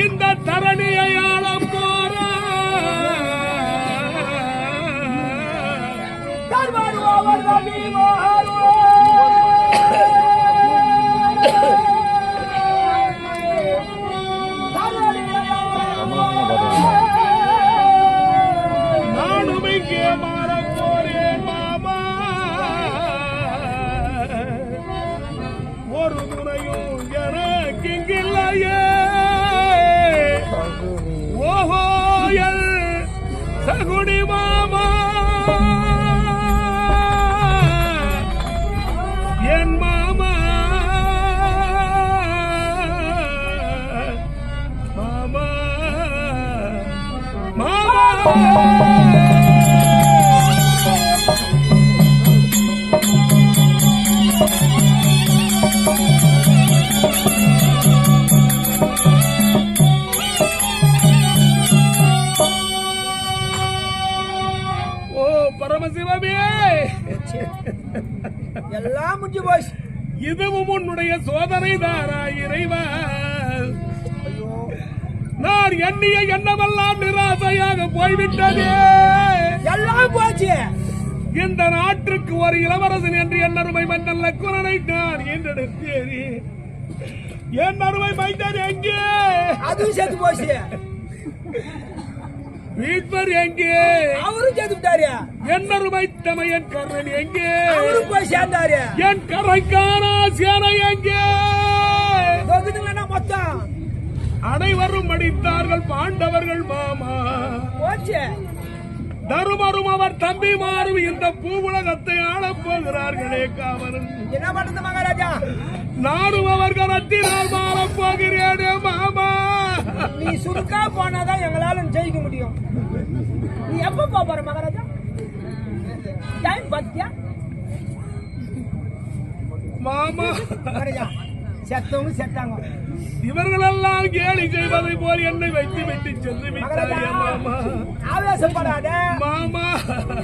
இந்த தரணியை ஆள போற நானும் இங்கே மாற போறேன் மாமா ஒரு முறையும் எனக்கு இங்கில்லையே ஓஹோயல் சகுனி மாமா என் மாமா மாமா மாமா பரமசிவமே எல்லாம் முடிஞ்சு போய் இதுவும் உன்னுடைய சோதனை தாரா இறைவா நான் எண்ணிய எண்ணமெல்லாம் நிராசையாக போய்விட்டதே எல்லாம் போச்சு இந்த நாட்டுக்கு ஒரு இளவரசன் என்று என் அருமை மன்னன் லக்குவனை நான் என்றெடுத்தேன் என் அருமை மைந்தர் எங்கே அதுவும் சேர்த்து போச்சு வீட்வர் எங்கே அவரும் சேர்த்துட்டாரு என் அருமை தமையன் கர்ணன் எங்கே அவரும் போய் சேர்ந்தாரு என் கரைக்கான சேனை எங்கே மொத்தம் அனைவரும் அடித்தார்கள் பாண்டவர்கள் மாமா போச்சு தருமரும் அவர் தம்பி மாறும் இந்த பூவுலகத்தை ஆளப் போகிறார்களே காவலன் என்ன பண்றது மகாராஜா நானும் அவர் கரத்தினால் மாறப் போகிறேனே மாமா நீ சுருக்கா போனாதான் எங்களால ஜெயிக்க முடியும் நீ எப்ப போற மகாராஜா டைம் பாத்தியா மாமா மகாராஜா செத்தவங்க செத்தாங்க இவர்களெல்லாம் கேலி செய்வதை போல் என்னை வைத்து விட்டு சென்று விட்டாயே மாமா ஆவேசப்படாத மாமா